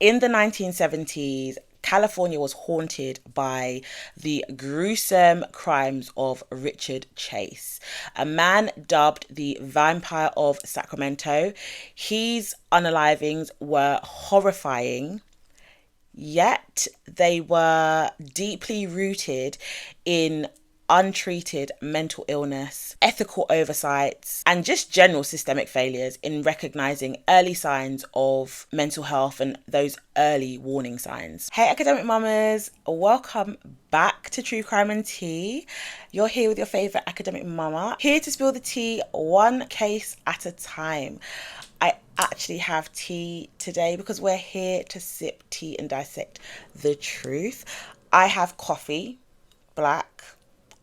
In the 1970s, California was haunted by the gruesome crimes of Richard Chase, a man dubbed the Vampire of Sacramento. His unalivings were horrifying, yet they were deeply rooted in untreated mental illness, ethical oversights, and just general systemic failures in recognizing early signs of mental health and those early warning signs. Hey, academic mamas, welcome back to True Crime and Tea. You're here with your favorite academic mama, here to spill the tea one case at a time. I actually have tea today because we're here to sip tea and dissect the truth. I have coffee, black,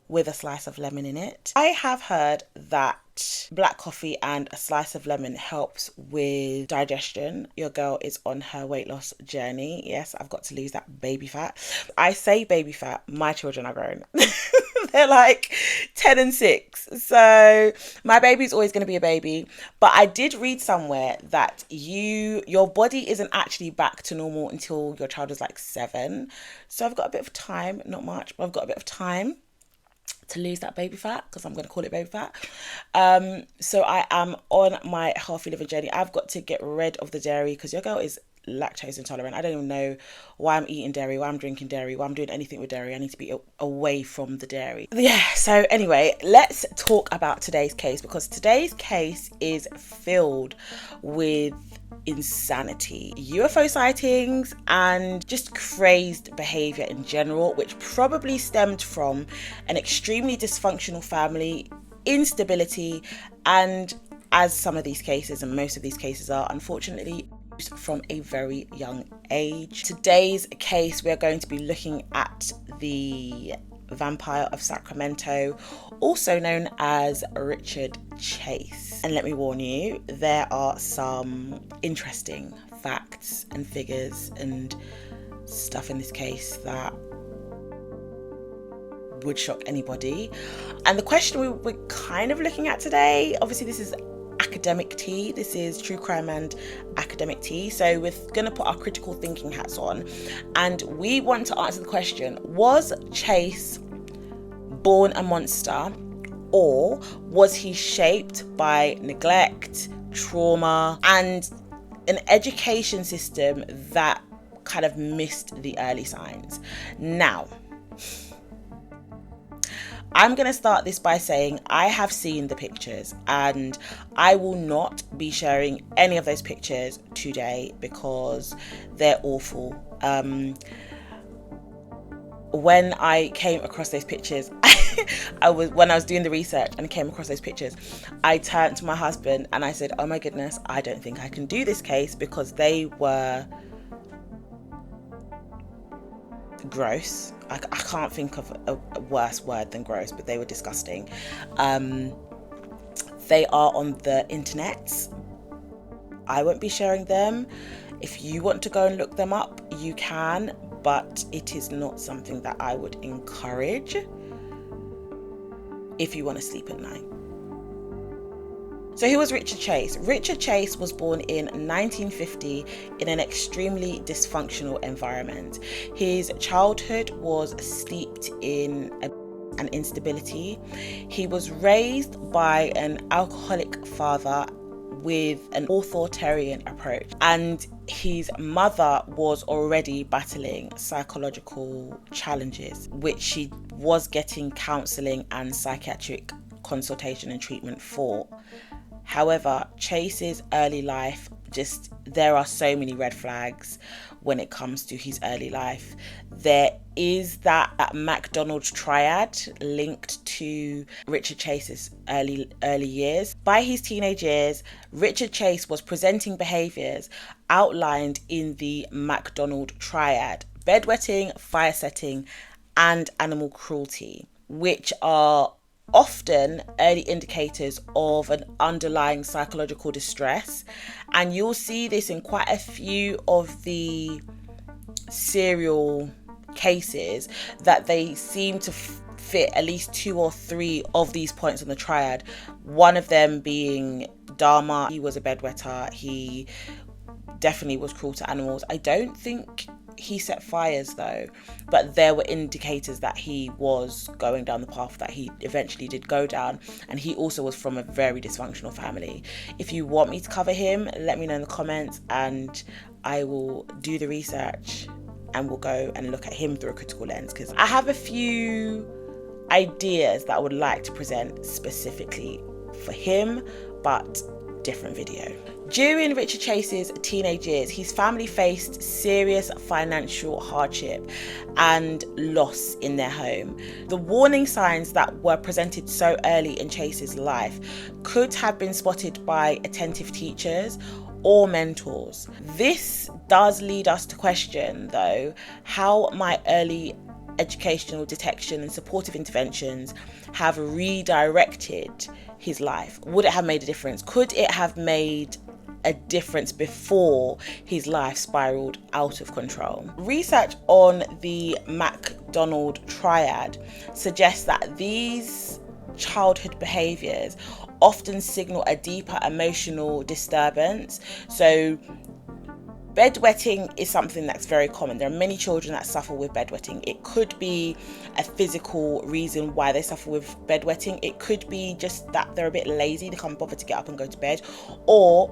with a slice of lemon in it. I have heard that black coffee and a slice of lemon helps with digestion. Your girl is on her weight loss journey. Yes, I've got to lose that baby fat. I say baby fat, my children are grown. They're like 10 and 6. So my baby's always going to be a baby. But I did read somewhere that your body isn't actually back to normal until your child is like 7. So I've got a bit of time, not much, but I've got a bit of time to lose that baby fat, because I'm going to call it baby fat. So I am on my healthy living journey. I've got to get rid of the dairy because your girl is lactose intolerant. I don't even know why I'm eating dairy, why I'm drinking dairy, why I'm doing anything with dairy. I need to be away from the dairy. Yeah, so anyway, let's talk about today's case, because today's case is filled with insanity, UFO sightings, and just crazed behavior in general, which probably stemmed from an extremely dysfunctional family, instability, and, as some of these cases and most of these cases are, unfortunately, from a very young age. Today's case, we're going to be looking at the Vampire of Sacramento, also known as Richard Chase. And let me warn you, there are some interesting facts and figures and stuff in this case that would shock anybody. And the question we're kind of looking at today, obviously this is academic tea, this is true crime and academic tea, so we're gonna put our critical thinking hats on, and we want to answer the question: was Chase born a monster, or was he shaped by neglect, trauma, and an education system that kind of missed the early signs? Now, I'm going to start this by saying I have seen the pictures, and I will not be sharing any of those pictures today because they're awful. When I came across those pictures, when I was doing the research and came across those pictures, I turned to my husband and I said, oh my goodness, I don't think I can do this case, because they were gross. I can't think of a worse word than gross, but they were disgusting. They are on the internet. I won't be sharing them. If you want to go and look them up, you can, but it is not something that I would encourage if you want to sleep at night. So who was Richard Chase? Richard Chase was born in 1950 in an extremely dysfunctional environment. His childhood was steeped in an instability. He was raised by an alcoholic father with an authoritarian approach, and his mother was already battling psychological challenges, which she was getting counselling and psychiatric consultation and treatment for. However, Chase's early life, there are so many red flags when it comes to his early life. There is that Macdonald Triad linked to Richard Chase's early years. By his teenage years, Richard Chase was presenting behaviours outlined in the Macdonald Triad: bedwetting, fire setting, and animal cruelty, which are often early indicators of an underlying psychological distress. And you'll see this in quite a few of the serial cases, that they seem to fit at least 2 or 3 of these points on the triad. One of them being Dharma. He was a bedwetter. He definitely was cruel to animals. I don't think he set fires though, but there were indicators that he was going down the path that he eventually did go down, and he also was from a very dysfunctional family. If you want me to cover him, let me know in the comments and I will do the research and we'll go and look at him through a critical lens, because I have a few ideas that I would like to present specifically for him, but different video. During Richard Chase's teenage years, his family faced serious financial hardship and loss in their home. The warning signs that were presented so early in Chase's life could have been spotted by attentive teachers or mentors. This does lead us to question, though, how my early educational detection and supportive interventions have redirected his life. Would it have made a difference? Could it have made a difference before his life spiraled out of control? Research on the Macdonald Triad suggests that these childhood behaviours often signal a deeper emotional disturbance. So bedwetting is something that's very common. There are many children that suffer with bedwetting. It could be a physical reason why they suffer with bedwetting. It could be just that they're a bit lazy, they can't bother to get up and go to bed, or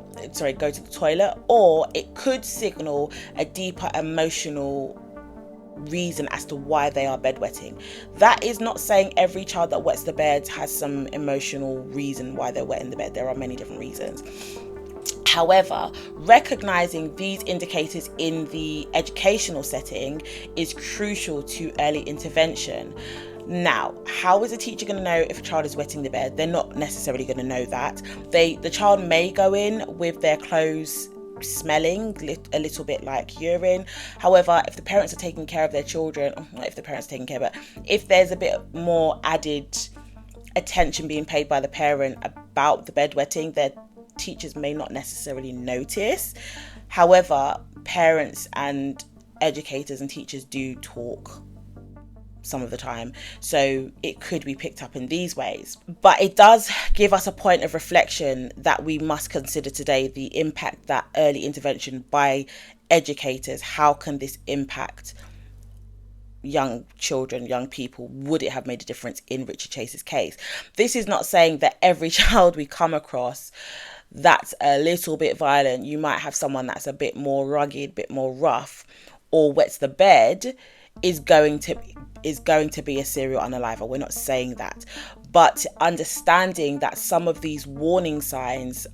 go to the toilet, or it could signal a deeper emotional reason as to why they are bedwetting. That is not saying every child that wets the bed has some emotional reason why they're wetting the bed. There are many different reasons. However, recognizing these indicators in the educational setting is crucial to early intervention. Now, how is a teacher going to know if a child is wetting the bed? They're not necessarily going to know that. The child may go in with their clothes smelling a little bit like urine. However, if the parents are taking care of their children, not if the parents are taking care, but if there's a bit more added attention being paid by the parent about the bedwetting, their teachers may not necessarily notice. However, parents and educators and teachers do talk some of the time, so it could be picked up in these ways. But it does give us a point of reflection that we must consider today: the impact that early intervention by educators, how can this impact young children, young people? Would it have made a difference in Richard Chase's case? This is not saying that every child we come across that's a little bit violent, you might have someone that's a bit more rugged, a bit more rough, or wets the bed, is going to be a serial unaliver. We're not saying that, but understanding that some of these warning signs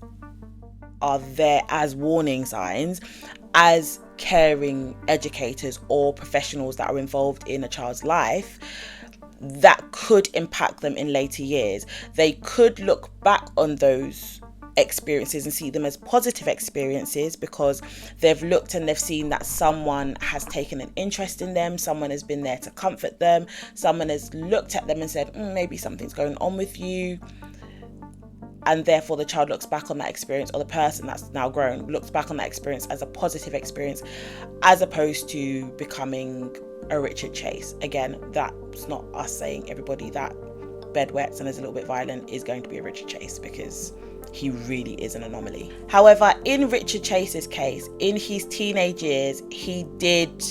are there as warning signs, as caring educators or professionals that are involved in a child's life, that could impact them in later years. They could look back on those experiences and see them as positive experiences because they've looked and they've seen that someone has taken an interest in them, someone has been there to comfort them, someone has looked at them and said, maybe something's going on with you. And therefore the child looks back on that experience, or the person that's now grown looks back on that experience as a positive experience, as opposed to becoming a Richard Chase. Again, that's not us saying everybody that bedwets and is a little bit violent is going to be a Richard Chase, because he really is an anomaly. However, in Richard Chase's case, in his teenage years, he did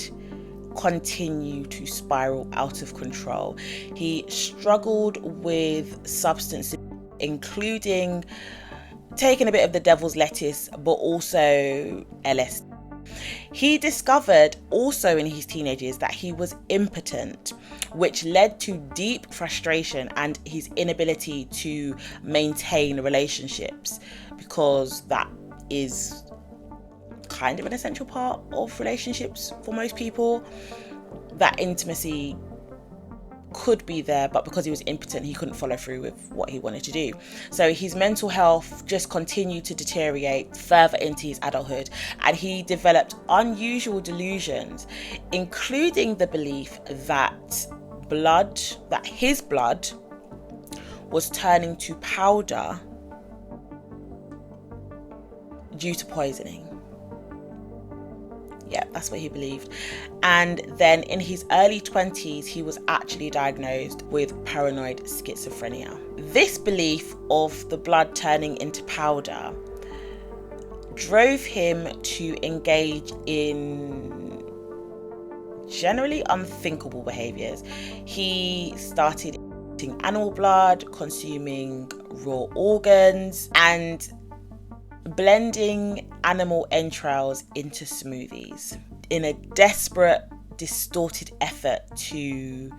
continue to spiral out of control. He struggled with substances, including taking a bit of the devil's lettuce, but also LSD. He discovered also in his teenage years that he was impotent, which led to deep frustration and his inability to maintain relationships, because that is kind of an essential part of relationships for most people. That intimacy could be there, but because he was impotent, he couldn't follow through with what he wanted to do. So his mental health just continued to deteriorate further into his adulthood, and he developed unusual delusions, including the belief that his blood was turning to powder due to poisoning. Yeah, that's what he believed. And then in his early 20s, he was actually diagnosed with paranoid schizophrenia. This belief of the blood turning into powder drove him to engage in generally unthinkable behaviors. He started eating animal blood, consuming raw organs, and blending animal entrails into smoothies in a desperate, distorted effort to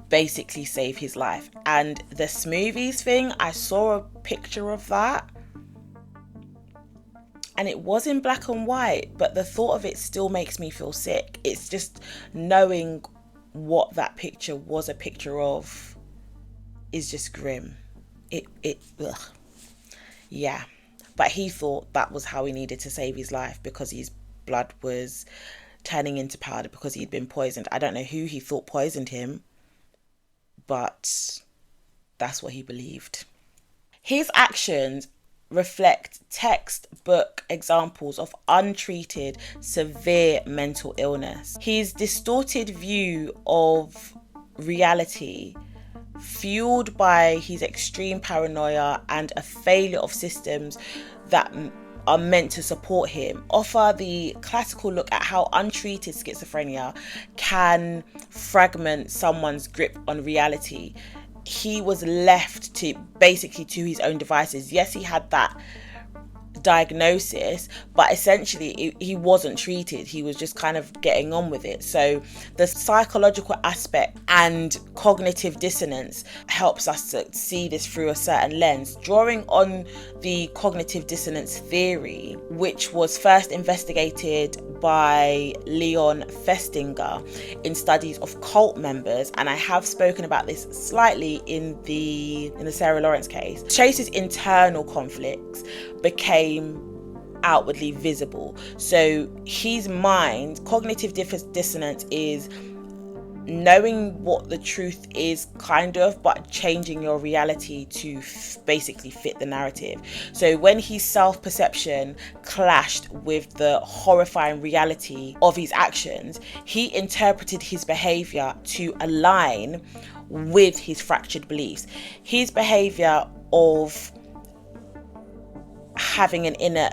basically save his life. And the smoothies thing, I saw a picture of that and it was in black and white, but the thought of it still makes me feel sick. It's just knowing what that picture was a picture of is just grim. Ugh. Yeah. But he thought that was how he needed to save his life, because his blood was turning into powder because he'd been poisoned. I don't know who he thought poisoned him, but that's what he believed. His actions reflect textbook examples of untreated severe mental illness. His distorted view of reality, fueled by his extreme paranoia and a failure of systems that are meant to support him, offer the classical look at how untreated schizophrenia can fragment someone's grip on reality. He was left to his own devices. Yes, he had that diagnosis, but essentially he wasn't treated. He was just kind of getting on with it. So the psychological aspect and cognitive dissonance helps us to see this through a certain lens, drawing on the cognitive dissonance theory, which was first investigated by Leon Festinger in studies of cult members, and I have spoken about this slightly in the Sarah Lawrence case. Chase's internal conflicts became outwardly visible. So his mind, cognitive dissonance is knowing what the truth is, kind of, but changing your reality to basically fit the narrative. So when his self-perception clashed with the horrifying reality of his actions, he interpreted his behavior to align with his fractured beliefs. His behavior of having an inner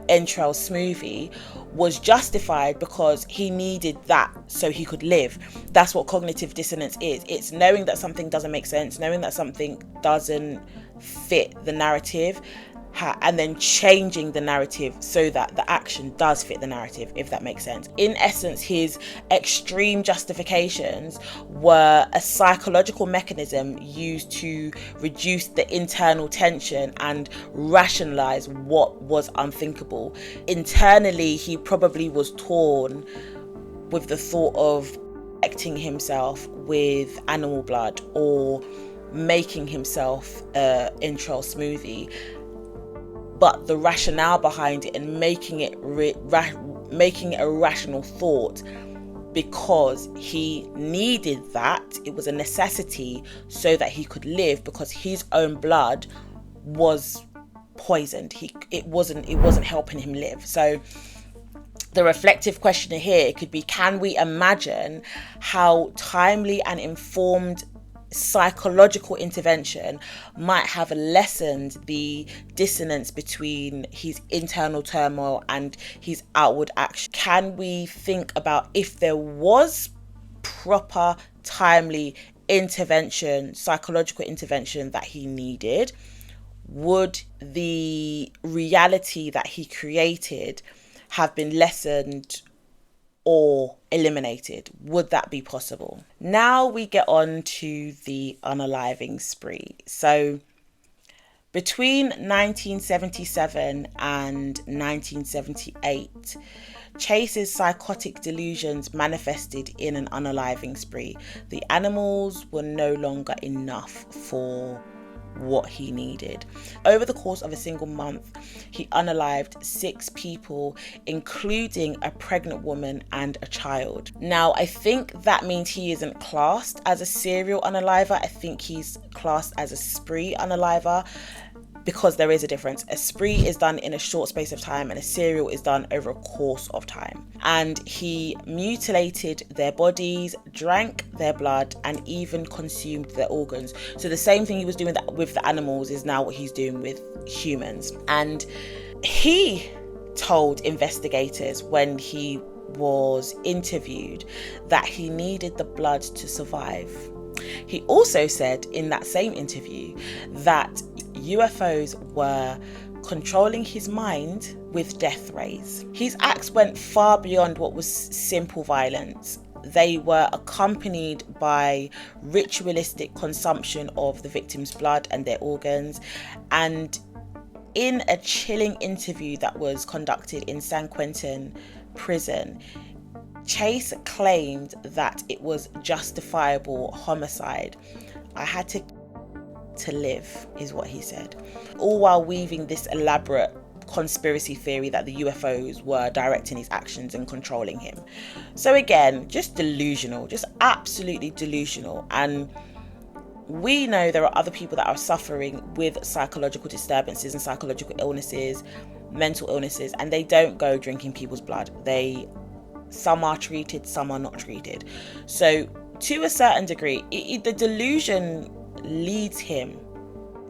entrail smoothie was justified because he needed that so he could live. That's what cognitive dissonance is. It's knowing that something doesn't make sense, knowing that something doesn't fit the narrative, and then changing the narrative so that the action does fit the narrative, if that makes sense. In essence, his extreme justifications were a psychological mechanism used to reduce the internal tension and rationalize what was unthinkable. Internally, he probably was torn with the thought of injecting himself with animal blood or making himself an entrail smoothie. But the rationale behind it and making it a rational thought, because he needed that, it was a necessity so that he could live, because his own blood was poisoned. It wasn't helping him live. So the reflective question here could be, can we imagine how timely and informed psychological intervention might have lessened the dissonance between his internal turmoil and his outward action? Can we think about, if there was proper, timely intervention, psychological intervention that he needed, would the reality that he created have been lessened or eliminated? Would that be possible? Now we get on to the unaliving spree. So between 1977 and 1978, Chase's psychotic delusions manifested in an unaliving spree. The animals were no longer enough for what he needed. Over the course of a single month, he unalived 6 people, including a pregnant woman and a child. Now, I think that means he isn't classed as a serial unaliver. I think he's classed as a spree unaliver, because there is a difference. A spree is done in a short space of time and a serial is done over a course of time. And he mutilated their bodies, drank their blood, and even consumed their organs. So the same thing he was doing with the animals is now what he's doing with humans. And he told investigators when he was interviewed that he needed the blood to survive. He also said in that same interview that UFOs were controlling his mind with death rays. His acts went far beyond what was simple violence. They were accompanied by ritualistic consumption of the victim's blood and their organs. And in a chilling interview that was conducted in San Quentin prison, Chase claimed that it was justifiable homicide. I had to live, is what he said, all while weaving this elaborate conspiracy theory that the UFOs were directing his actions and controlling him. So again, just delusional, just absolutely delusional. And we know there are other people that are suffering with psychological disturbances and psychological illnesses, mental illnesses, and they don't go drinking people's blood. Some are treated, some are not treated. So to a certain degree, the delusion leads him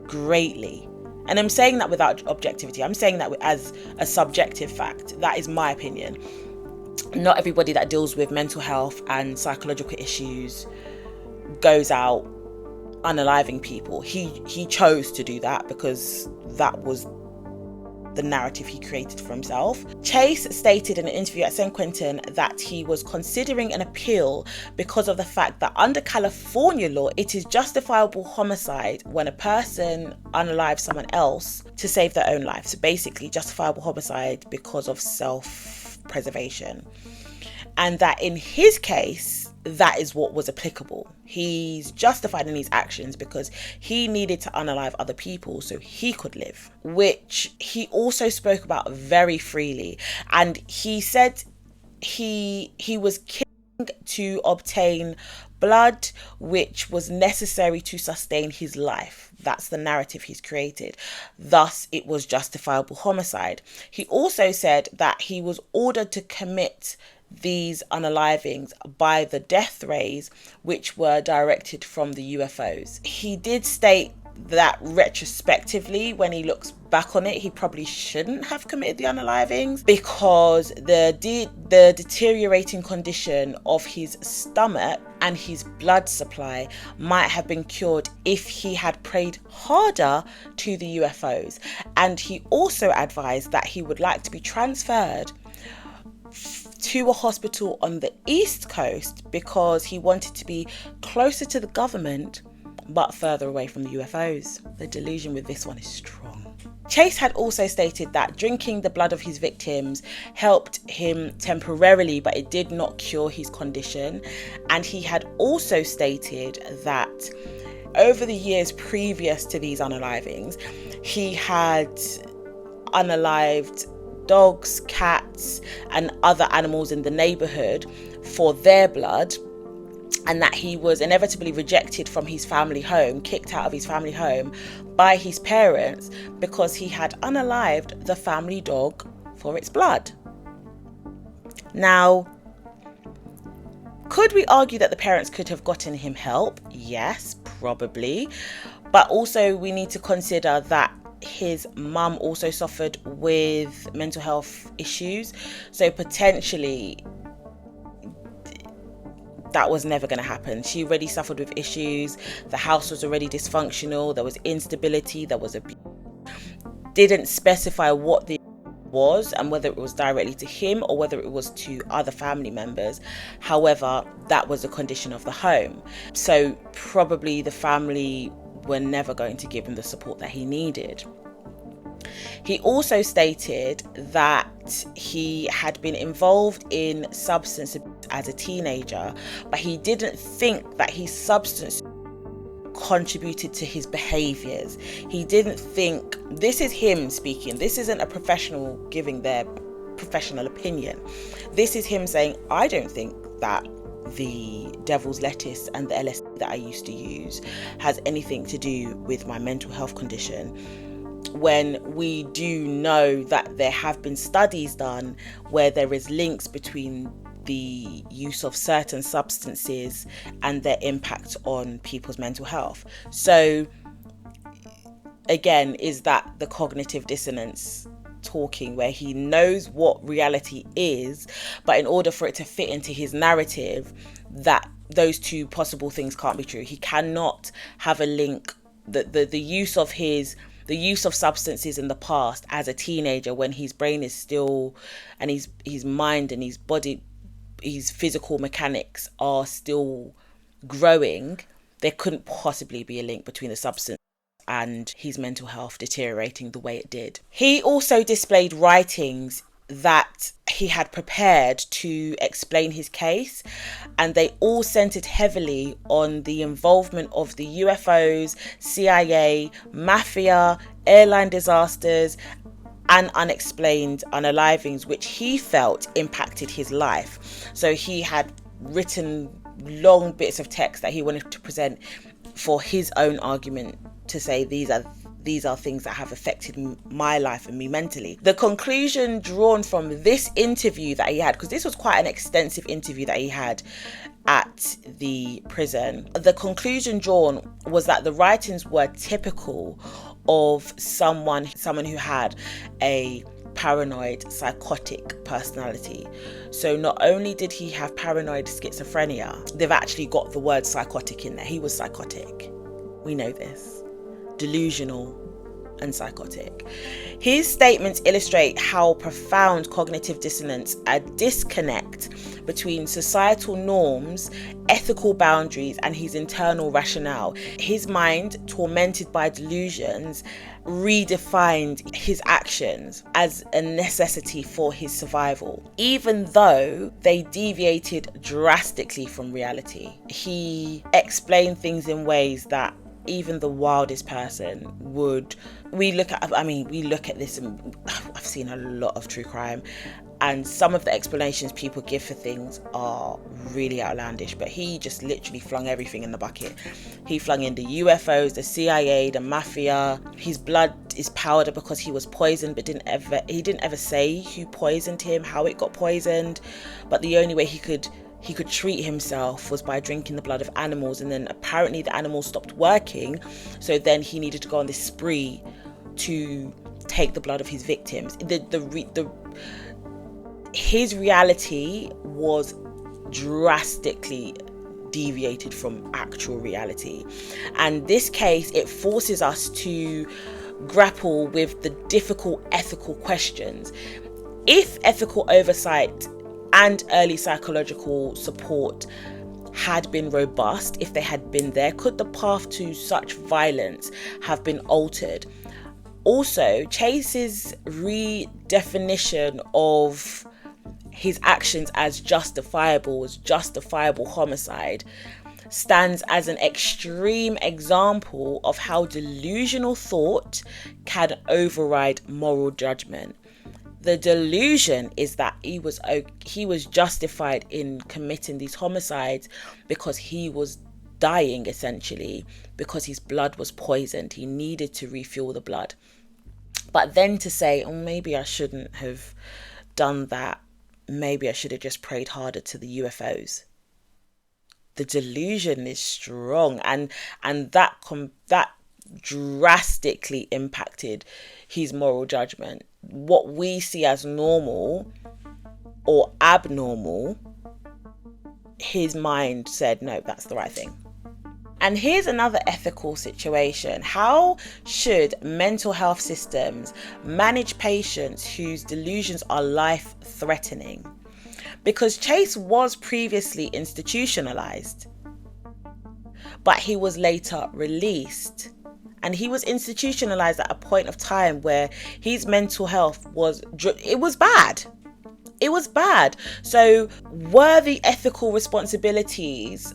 greatly. And I'm saying that without objectivity. I'm saying that as a subjective fact. That is my opinion. Not everybody that deals with mental health and psychological issues goes out unaliving people. He chose to do that because that was the narrative he created for himself. Chase stated in an interview at San Quentin that he was considering an appeal because of the fact that under California law, it is justifiable homicide when a person unalives someone else to save their own life. So basically justifiable homicide because of self-preservation. And that in his case, that is what was applicable. He's justified in his actions because he needed to unalive other people so he could live, which he also spoke about very freely. And he said he was killing to obtain blood, which was necessary to sustain his life. That's the narrative he's created. Thus, it was justifiable homicide. He also said that he was ordered to commit these unalivings by the death rays, which were directed from the UFOs. He did state that retrospectively, when he looks back on it, he probably shouldn't have committed the unalivings because the deteriorating condition of his stomach and his blood supply might have been cured if he had prayed harder to the UFOs. And he also advised that he would like to be transferred to a hospital on the East Coast because he wanted to be closer to the government but further away from the UFOs. The delusion with this one is strong. Chase had also stated that drinking the blood of his victims helped him temporarily, but it did not cure his condition. And he had also stated that over the years previous to these unalivings, he had unalived dogs, cats, and other animals in the neighborhood for their blood, and that he was inevitably rejected from his family home, kicked out of his family home by his parents because he had unalived the family dog for its blood. Now, could we argue that the parents could have gotten him help? Yes, probably. But also we need to consider that his mum also suffered with mental health issues. So potentially that was never going to happen. She already suffered with issues. The house was already dysfunctional. There was instability. There was abuse. Didn't specify what the was and whether it was directly to him or whether it was to other family members. However, that was the condition of the home. So probably the family were never going to give him the support that he needed. He also stated that he had been involved in substance abuse as a teenager, but he didn't think that his substance contributed to his behaviors. He didn't think, this is him speaking, this isn't a professional giving their professional opinion. This is him saying, I don't think that the devil's lettuce and the LSD that I used to use has anything to do with my mental health condition, when we do know that there have been studies done where there is links between the use of certain substances and their impact on people's mental health. So again, is that the cognitive dissonance talking, where he knows what reality is, but in order for it to fit into his narrative, that those two possible things can't be true. He cannot have a link. The use of substances in the past as a teenager, when his brain is still, and his mind and his body, his physical mechanics are still growing, there couldn't possibly be a link between the substance and his mental health deteriorating the way it did. He also displayed writings that he had prepared to explain his case, and they all centered heavily on the involvement of the UFOs, CIA, mafia, airline disasters, and unexplained unalivings, which he felt impacted his life. So he had written long bits of text that he wanted to present for his own argument, to say these are things that have affected my life and me mentally. The conclusion drawn from this interview that he had, because this was quite an extensive interview that he had at the prison, the conclusion drawn was that the writings were typical of someone who had a paranoid psychotic personality. So not only did he have paranoid schizophrenia, they've actually got the word psychotic in there. He was psychotic. We know this. Delusional and psychotic. His statements illustrate how profound cognitive dissonance, a disconnect between societal norms, ethical boundaries, and his internal rationale. His mind, tormented by delusions, redefined his actions as a necessity for his survival, even though they deviated drastically from reality. He explained things in ways that even the wildest person would. We look at this, and I've seen a lot of true crime, and some of the explanations people give for things are really outlandish, but he just literally flung everything in the bucket. He flung in the UFOs, the CIA, the mafia. His blood is powder because he was poisoned, but he didn't ever say who poisoned him, how it got poisoned. But the only way he could treat himself was by drinking the blood of animals, and then apparently the animals stopped working, so then he needed to go on this spree to take the blood of his victims. His reality was drastically deviated from actual reality, and this case, it forces us to grapple with the difficult ethical questions. If ethical oversight and early psychological support had been robust, if they had been there, could the path to such violence have been altered? Also, Chase's redefinition of his actions as justifiable homicide stands as an extreme example of how delusional thought can override moral judgment. The delusion is that he was justified in committing these homicides because he was dying, essentially, because his blood was poisoned. He needed to refuel the blood. But then to say, oh, maybe I shouldn't have done that. Maybe I should have just prayed harder to the UFOs. The delusion is strong, and that drastically impacted his moral judgment. What we see as normal or abnormal, his mind said, no, that's the right thing. And here's another ethical situation. How should mental health systems manage patients whose delusions are life-threatening? Because Chase was previously institutionalized, but he was later released. And he was institutionalized at a point of time where his mental health was bad. It was bad. So were the ethical responsibilities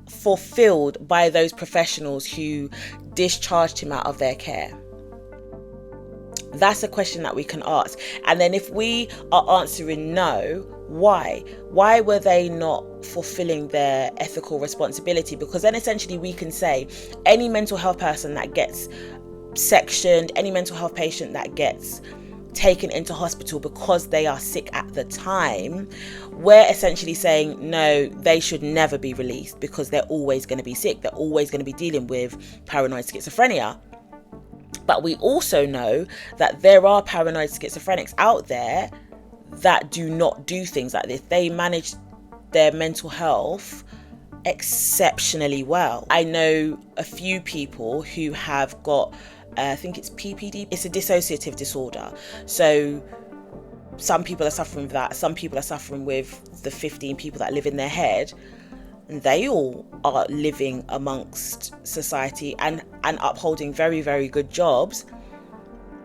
fulfilled by those professionals who discharged him out of their care? That's a question that we can ask. And then if we are answering no, why? Why were they not fulfilling their ethical responsibility? Because then essentially we can say any mental health person that gets sectioned, any mental health patient that gets taken into hospital because they are sick at the time, we're essentially saying no, they should never be released because they're always going to be sick. They're always going to be dealing with paranoid schizophrenia. But we also know that there are paranoid schizophrenics out there that do not do things like this. They manage their mental health exceptionally well. I know a few people who have got, I think it's PPD. It's a dissociative disorder. So some people are suffering with that. Some people are suffering with the 15 people that live in their head. And they all are living amongst society and upholding very, very good jobs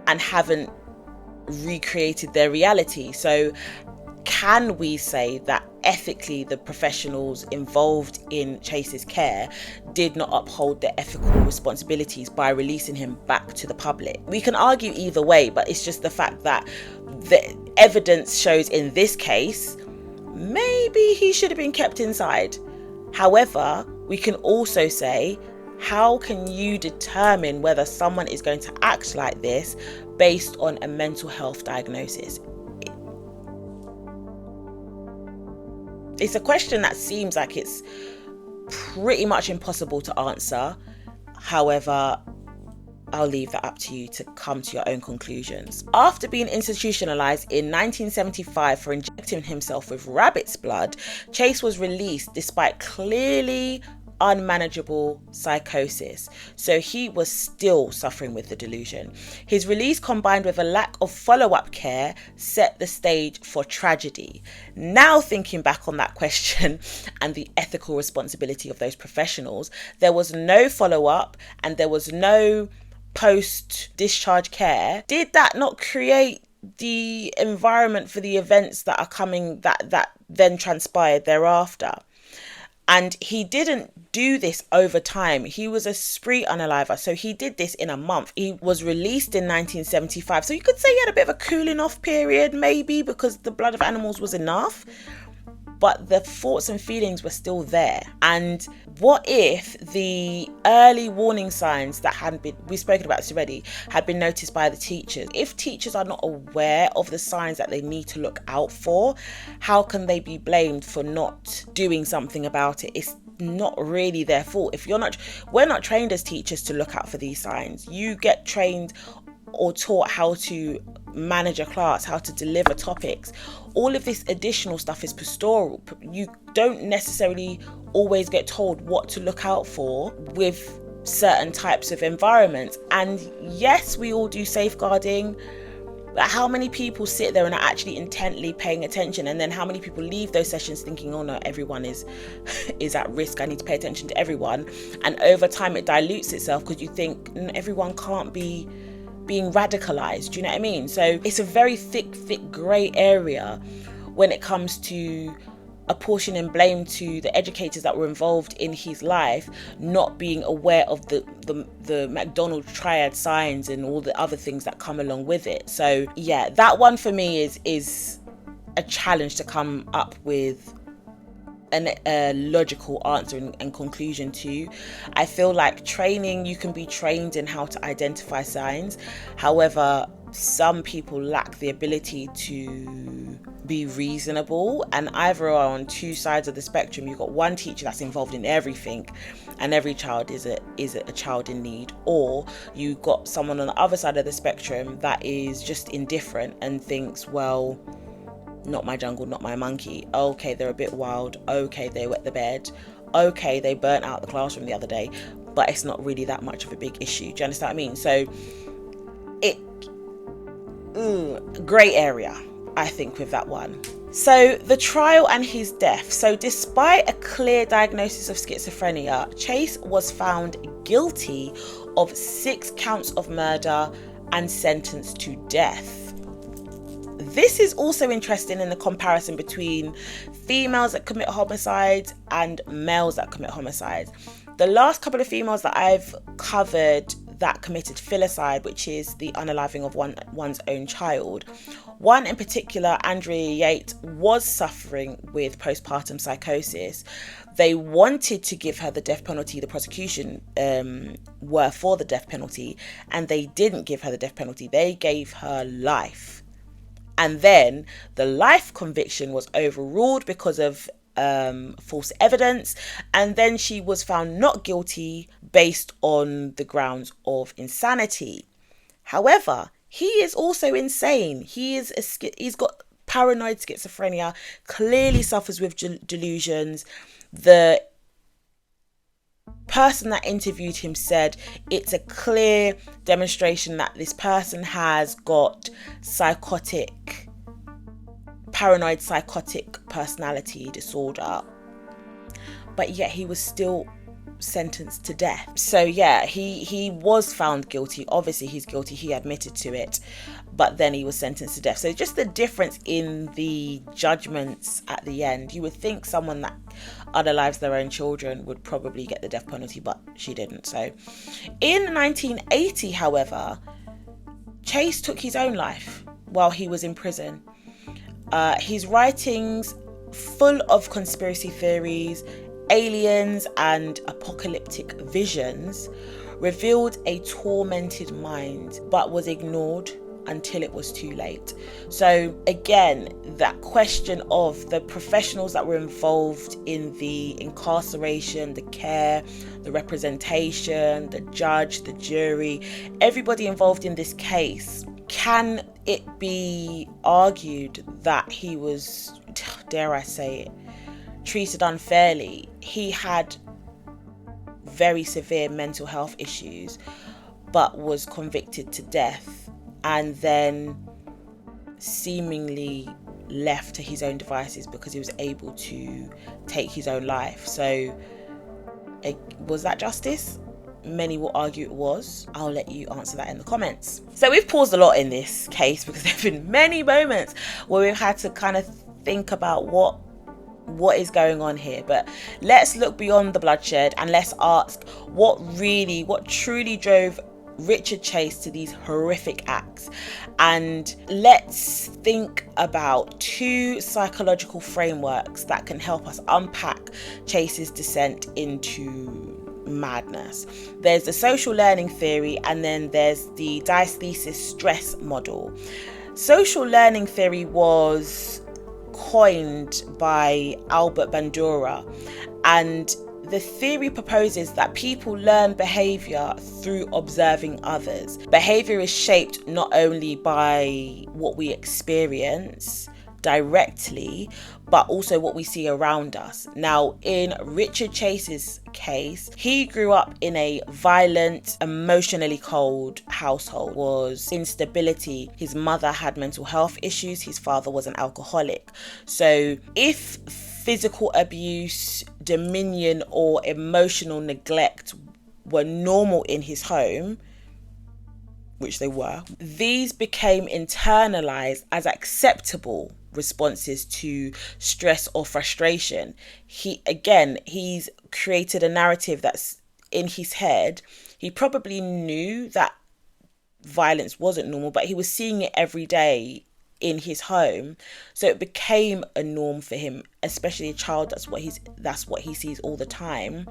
and haven't recreated their reality. So can we say that ethically the professionals involved in Chase's care did not uphold their ethical responsibilities by releasing him back to the public? We can argue either way, but it's just the fact that the evidence shows in this case maybe he should have been kept inside. However, we can also say, how can you determine whether someone is going to act like this based on a mental health diagnosis? It's a question that seems like it's pretty much impossible to answer. However, I'll leave that up to you to come to your own conclusions. After being institutionalized in 1975 for injecting himself with rabbit's blood, Chase was released despite clearly unmanageable psychosis. So he was still suffering with the delusion. His release, combined with a lack of follow-up care, set the stage for tragedy. Now thinking back on that question and the ethical responsibility of those professionals, there was no follow-up and there was no post-discharge care. Did that not create the environment for the events that are coming that then transpired thereafter? And he didn't do this over time. He was a spree unaliver. So he did this in a month. He was released in 1975. So you could say he had a bit of a cooling off period, maybe, because the blood of animals was enough. But the thoughts and feelings were still there. And what if the early warning signs that hadn't been, we've spoken about this already, had been noticed by the teachers? If teachers are not aware of the signs that they need to look out for, how can they be blamed for not doing something about it? It's not really their fault. We're not trained as teachers to look out for these signs. You get trained or taught how to manage a class, how to deliver topics. All of this additional stuff is pastoral. You don't necessarily always get told what to look out for with certain types of environments. And yes, we all do safeguarding, but how many people sit there and are actually intently paying attention? And then how many people leave those sessions thinking, oh no, everyone is at risk, I need to pay attention to everyone. And over time it dilutes itself because you think everyone can't be being radicalized. Do you know what I mean? So it's a very thick grey area when it comes to apportioning blame to the educators that were involved in his life not being aware of the Macdonald Triad signs and all the other things that come along with it. So yeah, that one for me is a challenge to come up with a logical answer and conclusion to. I feel like training, you can be trained in how to identify signs. However, some people lack the ability to be reasonable, and either are on two sides of the spectrum. You've got one teacher that's involved in everything and every child is a child in need, or you've got someone on the other side of the spectrum that is just indifferent and thinks, well, not my jungle, not my monkey. Okay, they're a bit wild. Okay, they wet the bed. Okay, they burnt out the classroom the other day, but it's not really that much of a big issue. Do you understand what I mean? So grey area, I think, with that one. So the trial and his death. So despite a clear diagnosis of schizophrenia, Chase was found guilty of 6 counts of murder and sentenced to death. This is also interesting in the comparison between females that commit homicides and males that commit homicides. The last couple of females that I've covered that committed filicide, which is the unaliving of one's own child, one in particular, Andrea Yates, was suffering with postpartum psychosis. They wanted to give her the death penalty. The prosecution were for the death penalty, and they didn't give her the death penalty. They gave her life. And then the life conviction was overruled because of false evidence. And then she was found not guilty based on the grounds of insanity. However, he is also insane. He's got paranoid schizophrenia, clearly suffers with delusions. The person that interviewed him said it's a clear demonstration that this person has got paranoid psychotic personality disorder, but yet he was still sentenced to death. So yeah, he was found guilty. Obviously he's guilty, he admitted to it, but then he was sentenced to death. So just the difference in the judgments at the end. You would think someone that unalives their own children would probably get the death penalty, but she didn't. So in 1980, however, Chase took his own life while he was in prison. His writings, full of conspiracy theories, aliens and apocalyptic visions, revealed a tormented mind, but was ignored until it was too late. So again, that question of the professionals that were involved in the incarceration, the care, the representation, the judge, the jury, everybody involved in this case, can it be argued that he was, dare I say it, treated unfairly? He had very severe mental health issues, but was convicted to death and then seemingly left to his own devices because he was able to take his own life. So was that justice? Many will argue it was. I'll let you answer that in the comments. So we've paused a lot in this case because there have been many moments where we've had to kind of think about what is going on here. But let's look beyond the bloodshed and let's ask what truly drove Richard Chase to these horrific acts. And let's think about two psychological frameworks that can help us unpack Chase's descent into madness. There's the social learning theory, and then there's the Diathesis-Stress Model. Social learning theory was coined by Albert Bandura, and the theory proposes that people learn behavior through observing others. Behavior is shaped not only by what we experience directly, but also what we see around us. Now, in Richard Chase's case, he grew up in a violent, emotionally cold household. Was instability. His mother had mental health issues. His father was an alcoholic. So if physical abuse, dominion, or emotional neglect were normal in his home, which they were, these became internalized as acceptable responses to stress or frustration. He's created a narrative that's in his head. He probably knew that violence wasn't normal, but he was seeing it every day in his home, so it became a norm for him, especially a child. That's what he sees all the time.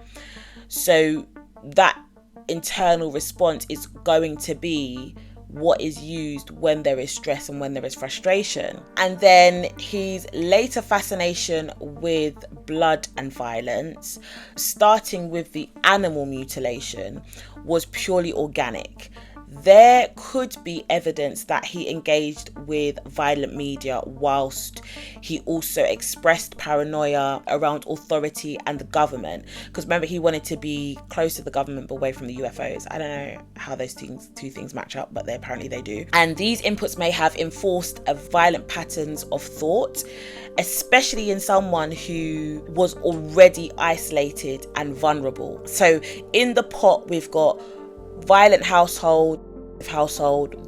So that internal response is going to be what is used when there is stress and when there is frustration. And then his later fascination with blood and violence, starting with the animal mutilation, was purely organic. There could be evidence that he engaged with violent media whilst he also expressed paranoia around authority and the government. Because remember, he wanted to be close to the government but away from the UFOs. I don't know how those two things match up, but apparently they do. And these inputs may have enforced violent patterns of thought, especially in someone who was already isolated and vulnerable. So in the pot, we've got violent household,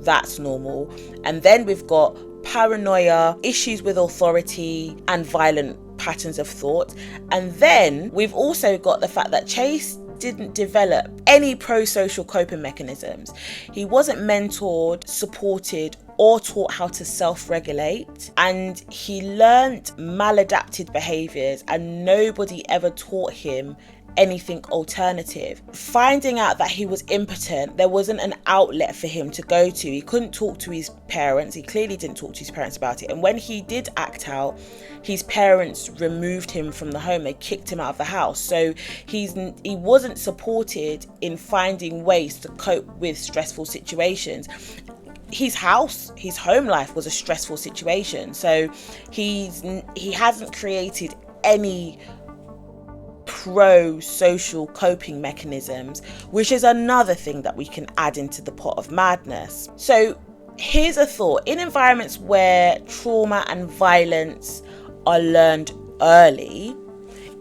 that's normal. And then we've got paranoia, issues with authority, and violent patterns of thought. And then we've also got the fact that Chase didn't develop any pro-social coping mechanisms. He wasn't mentored, supported, or taught how to self-regulate, and he learned maladapted behaviors, and nobody ever taught him anything alternative. Finding out that he was impotent, there wasn't an outlet for him to go to. He couldn't talk to his parents. He clearly didn't talk to his parents about it. And when he did act out, his parents removed him from the home. They kicked him out of the house. So he wasn't supported in finding ways to cope with stressful situations. His home life was a stressful situation. So he hasn't created any pro-social coping mechanisms, which is another thing that we can add into the pot of madness. So here's a thought. In environments where trauma and violence are learned early,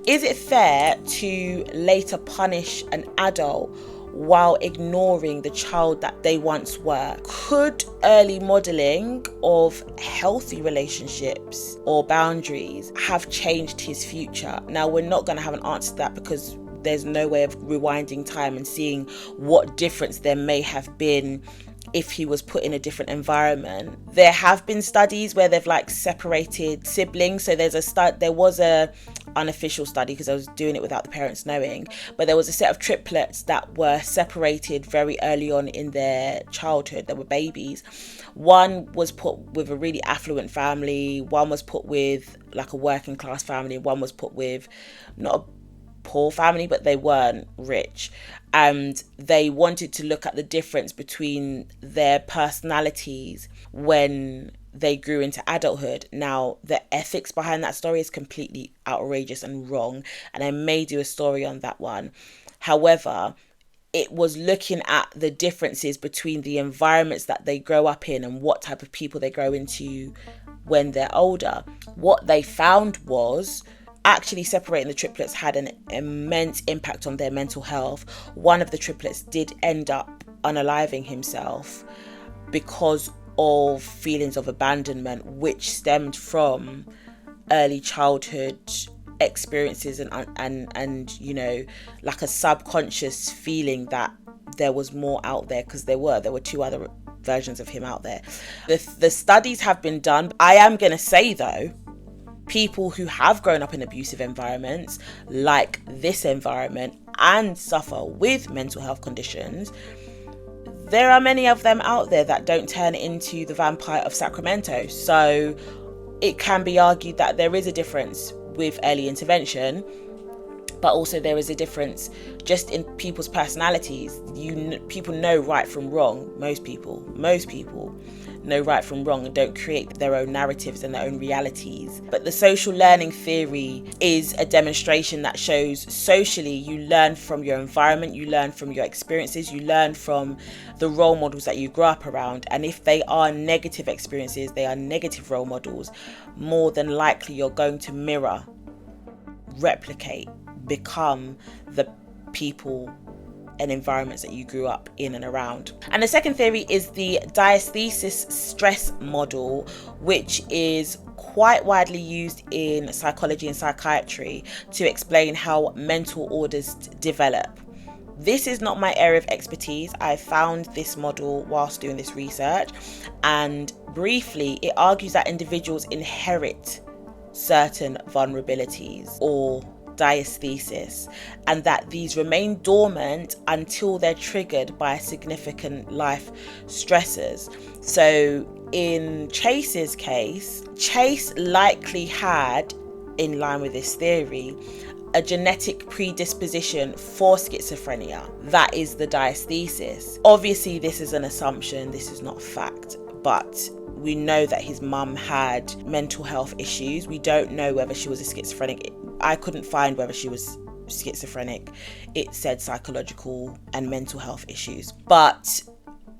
is it fair to later punish an adult while ignoring the child that they once were? Could early modeling of healthy relationships or boundaries have changed his future? Now, we're not going to have an answer to that because there's no way of rewinding time and seeing what difference there may have been if he was put in a different environment. There have been studies where they've separated siblings. So there was a unofficial study, because I was doing it without the parents knowing, but there was a set of triplets that were separated very early on in their childhood. They were babies. One was put with a really affluent family, one was put with a working class family, one was put with not a poor family, but they weren't rich. And they wanted to look at the difference between their personalities when they grew into adulthood. Now, the ethics behind that story is completely outrageous and wrong, and I may do a story on that one. However, it was looking at the differences between the environments that they grow up in and what type of people they grow into when they're older. What they found was actually separating the triplets had an immense impact on their mental health. One of the triplets did end up unaliving himself because of feelings of abandonment, which stemmed from early childhood experiences and a subconscious feeling that there was more out there, because there were two other versions of him out there. The studies have been done. I am going to say though, people who have grown up in abusive environments like this environment and suffer with mental health conditions, there are many of them out there that don't turn into the Vampire of Sacramento. So it can be argued that there is a difference with early intervention, but also there is a difference just in people's personalities. People know right from wrong. Most people know right from wrong and don't create their own narratives and their own realities. But the social learning theory is a demonstration that shows socially you learn from your environment, you learn from your experiences, you learn from the role models that you grew up around. And if they are negative experiences, they are negative role models, more than likely you're going to mirror, replicate, become the people and environments that you grew up in and around. And the second theory is the Diathesis-Stress Model, which is quite widely used in psychology and psychiatry to explain how mental orders develop. This is not my area of expertise. I found this model whilst doing this research, and briefly it argues that individuals inherit certain vulnerabilities or diathesis, and that these remain dormant until they're triggered by significant life stressors. So in Chase's case, Chase likely had, in line with this theory, a genetic predisposition for schizophrenia. That is the diathesis. Obviously, this is an assumption, this is not fact, but we know that his mum had mental health issues. We don't know whether she was a schizophrenic. I couldn't find whether she was schizophrenic. It said psychological and mental health issues. But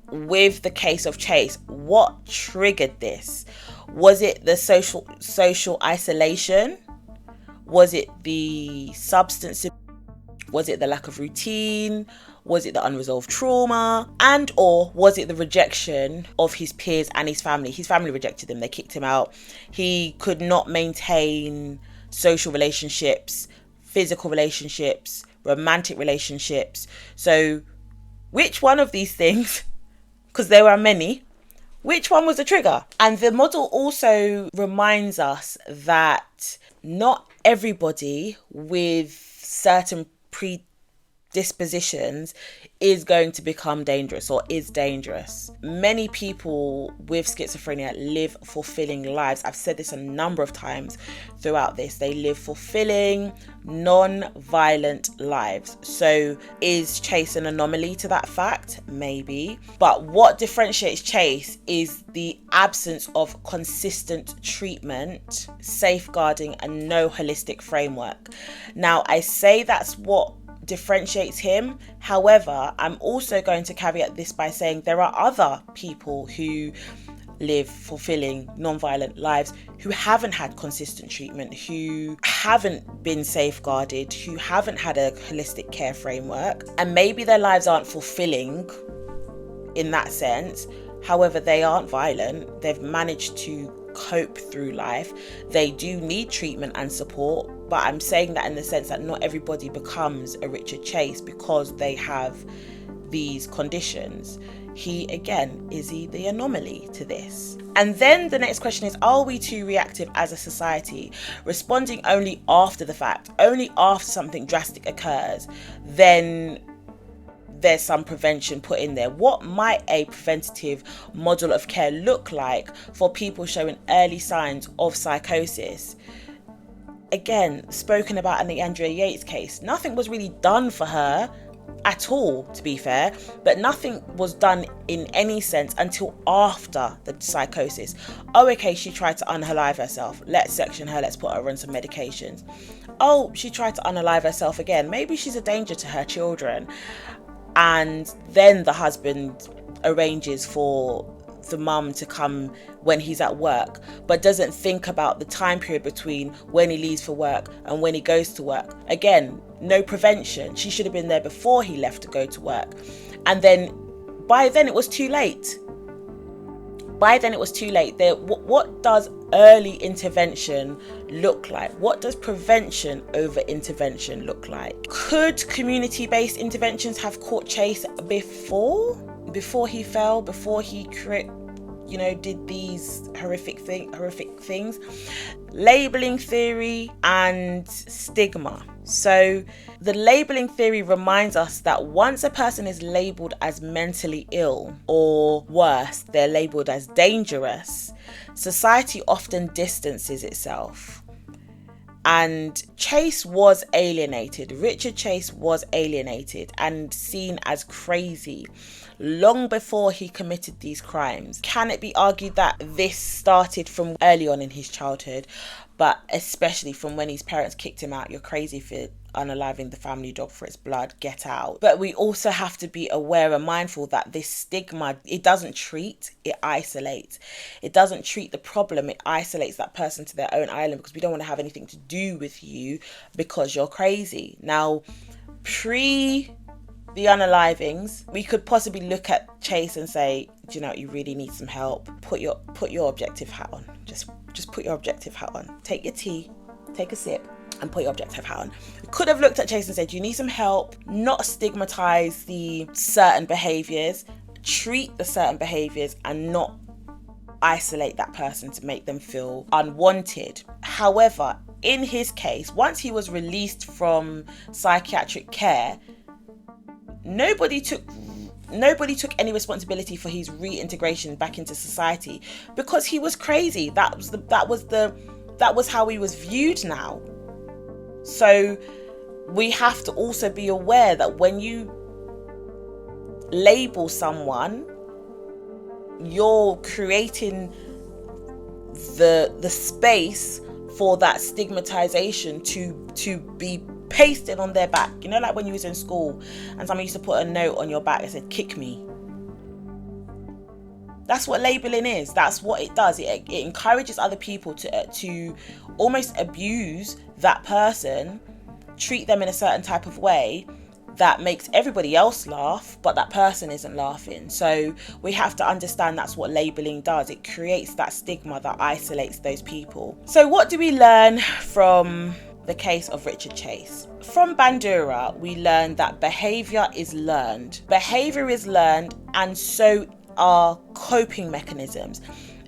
with the case of Chase, what triggered this? Was it the social isolation? Was it the substance? Was it the lack of routine? Was it the unresolved trauma? And or was it the rejection of his peers and his family? His family rejected him. They kicked him out. He could not maintain social relationships, physical relationships, romantic relationships. So which one of these things, because there are many, Which one was the trigger? And the model also reminds us that not everybody with certain predispositions is going to become dangerous or is dangerous. Many people with schizophrenia live fulfilling lives. I've said this a number of times throughout this. They live fulfilling, non-violent lives. So is Chase an anomaly to that fact? Maybe. But what differentiates Chase is the absence of consistent treatment, safeguarding, and no holistic framework. Now, I say that's what differentiates him. However, I'm also going to caveat this by saying there are other people who live fulfilling non-violent lives who haven't had consistent treatment, who haven't been safeguarded, who haven't had a holistic care framework, and maybe their lives aren't fulfilling in that sense. However, they aren't violent. They've managed to cope through life. They do need treatment and support, but I'm saying that in the sense that not everybody becomes a Richard Chase because they have these conditions. Is he the anomaly to this? And then the next question is, are we too reactive as a society, responding only after the fact, only after something drastic occurs, then there's some prevention put in there? What might a preventative model of care look like for people showing early signs of psychosis? Again, spoken about in the Andrea Yates case, nothing was really done for her at all, to be fair, but nothing was done in any sense until after the psychosis. Oh, okay, she tried to unalive herself. Let's section her, let's put her on some medications. Oh, she tried to unalive herself again. Maybe she's a danger to her children. And then the husband arranges for the mum to come when he's at work, but doesn't think about the time period between when he leaves for work and when he goes to work. Again, no prevention. She should have been there before he left to go to work. And then by then it was too late. What does early intervention look like? What does prevention over intervention look like? Could community-based interventions have caught Chase before he fell, before he did these horrific things? Labeling theory and stigma. So the labeling theory reminds us that once a person is labeled as mentally ill, or worse, they're labeled as dangerous, society often distances itself. And Chase was alienated. Richard Chase was alienated and seen as crazy long before he committed these crimes. Can it be argued that this started from early on in his childhood, but especially from when his parents kicked him out? You're crazy for unaliving the family dog for its blood, get out. But we also have to be aware and mindful that this stigma, it doesn't treat, it isolates. It doesn't treat the problem, it isolates that person to their own island, because we don't want to have anything to do with you because you're crazy. Now, pre the unalivings, we could possibly look at Chase and say, do you know what, you really need some help. Put your objective hat on. Just put your objective hat on. Take your tea, take a sip, and put your objective hat on. We could have looked at Chase and said, you need some help, not stigmatize the certain behaviours, treat the certain behaviours, and not isolate that person to make them feel unwanted. However, in his case, once he was released from psychiatric care, nobody took any responsibility for his reintegration back into society, because he was crazy. That was how he was viewed now. So we have to also be aware that when you label someone, you're creating the space for that stigmatization to be pasted on their back. You know, like when you was in school and someone used to put a note on your back that said, kick me. That's what labeling is. That's what it does. It encourages other people to almost abuse that person, treat them in a certain type of way that makes everybody else laugh, but that person isn't laughing. So we have to understand that's what labeling does. It creates that stigma that isolates those people. So what do we learn from the case of Richard Chase? From Bandura, we learned that behavior is learned. Behavior is learned, and so are coping mechanisms.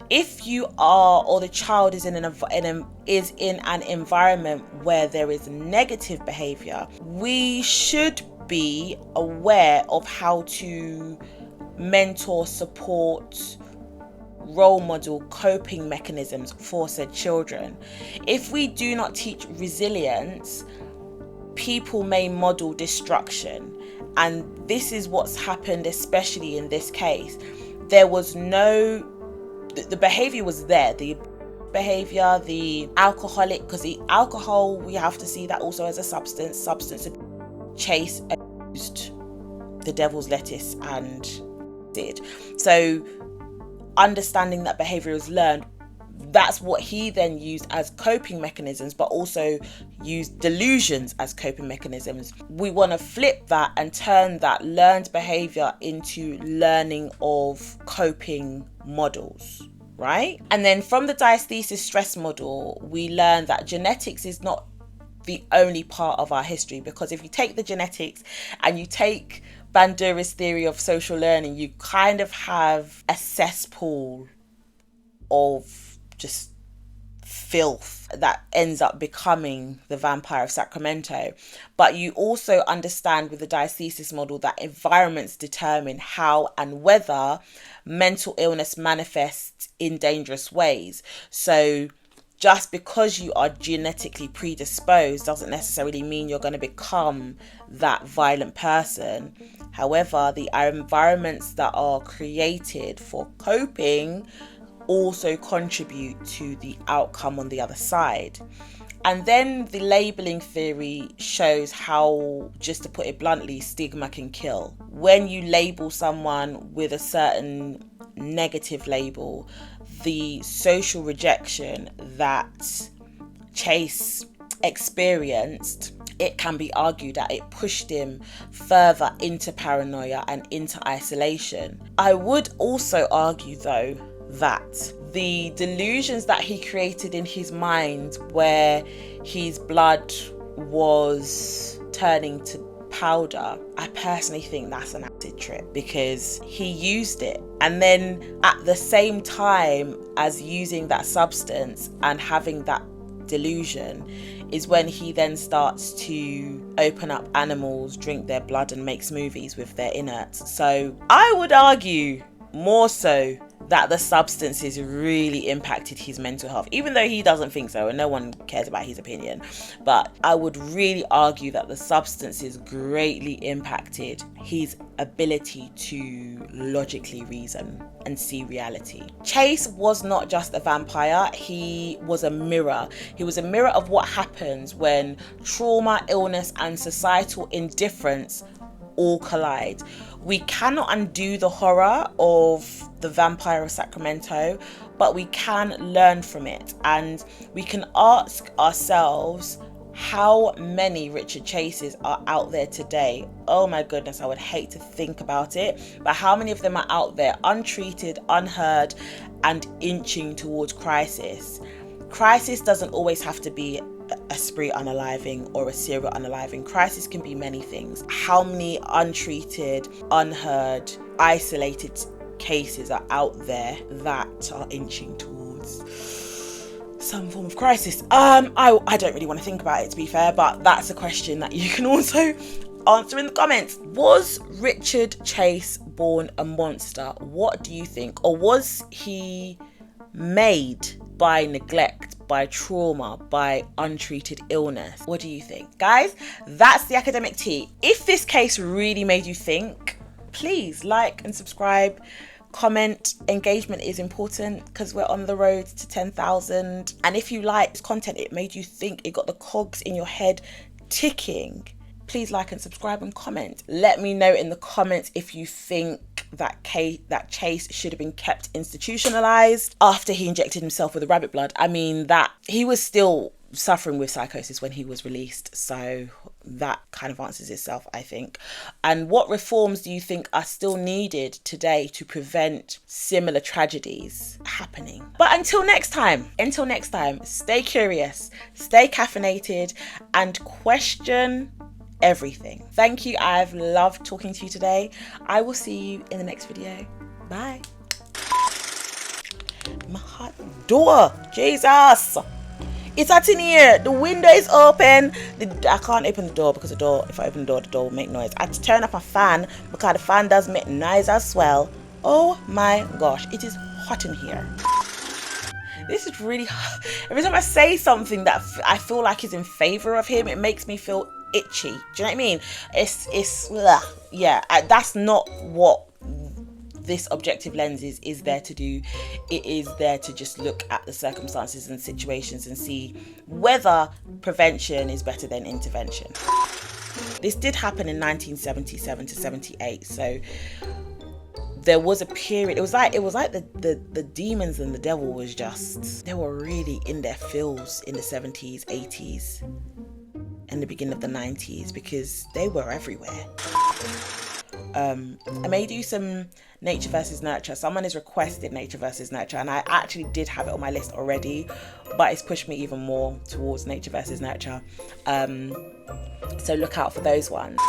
If you are, or the child is in an environment where there is negative behavior, we should be aware of how to mentor, support, role model coping mechanisms for said children. If we do not teach resilience, people may model destruction. And this is what's happened, especially in this case. There was the behavior was there. The behavior, the alcoholic, because the alcohol, we have to see that also as a substance abuse. Chase abused the devil's lettuce and did. So understanding that behavior is learned, that's what he then used as coping mechanisms, but also used delusions as coping mechanisms. We want to flip that and turn that learned behavior into learning of coping models, right? And then from the Diathesis-Stress Model, we learn that genetics is not the only part of our history, because if you take the genetics and you take Bandura's theory of social learning, you kind of have a cesspool of just filth that ends up becoming the Vampire of Sacramento. But you also understand with the Diathesis model that environments determine how and whether mental illness manifests in dangerous ways. So just because you are genetically predisposed doesn't necessarily mean you're going to become that violent person. However, the environments that are created for coping also contribute to the outcome on the other side. And then the labeling theory shows how, just to put it bluntly, stigma can kill. When you label someone with a certain negative label, the social rejection that Chase experienced, it can be argued that it pushed him further into paranoia and into isolation. I would also argue, though, that the delusions that he created in his mind, where his blood was turning to powder, I personally think that's an acid trip, because he used it, and then at the same time as using that substance and having that delusion is when he then starts to open up animals, drink their blood, and make smoothies with their innards. So I would argue more so that the substances really impacted his mental health, even though he doesn't think so and no one cares about his opinion. But I would really argue that the substances greatly impacted his ability to logically reason and see reality. Chase was not just a vampire, he was a mirror. He was a mirror of what happens when trauma, illness, and societal indifference all collide. We cannot undo the horror of the Vampire of Sacramento, but we can learn from it, and we can ask ourselves, how many Richard Chases are out there today? Oh my goodness, I would hate to think about it, but how many of them are out there untreated, unheard, and inching towards crisis? Crisis doesn't always have to be a spree unaliving or a serial unaliving. Crisis can be many things. How many untreated, unheard, isolated cases are out there that are inching towards some form of crisis? I don't really want to think about it, to be fair, but that's a question that you can also answer in the comments. Was Richard Chase born a monster? What do you think? Or was he made by neglect, by trauma, by untreated illness? What do you think? Guys, that's the academic tea. If this case really made you think, please like and subscribe, comment. Engagement is important because we're on the road to 10,000. And if you liked content, it made you think, it got the cogs in your head ticking, please like and subscribe and comment. Let me know in the comments if you think that Chase should have been kept institutionalized after he injected himself with the rabbit blood. I mean, that he was still suffering with psychosis when he was released, so that kind of answers itself, I think. And what reforms do you think are still needed today to prevent similar tragedies happening? But until next time, stay curious, stay caffeinated, and question everything. Thank you. I've loved talking to you today. I will see you in the next video. Bye. My hot door. Jesus. It's hot in here. The window is open. I can't open the door because if I open the door will make noise. I have to turn up my fan because the fan does make noise as well. Oh my gosh, it is hot in here. This is really hot. Every time I say something that I feel like is in favor of him, it makes me feel itchy. Do you know what I mean? That's not what this objective lens is there to do. It is there to just look at the circumstances and situations and see whether prevention is better than intervention. This did happen in 1977 to 78, so there was a period, it was like the demons and the devil was just, they were really in their fills in the 70s, 80s and the beginning of the 90s because they were everywhere. I may do some nature versus nurture. Someone has requested nature versus nurture, and I actually did have it on my list already, but it's pushed me even more towards nature versus nurture. So look out for those ones.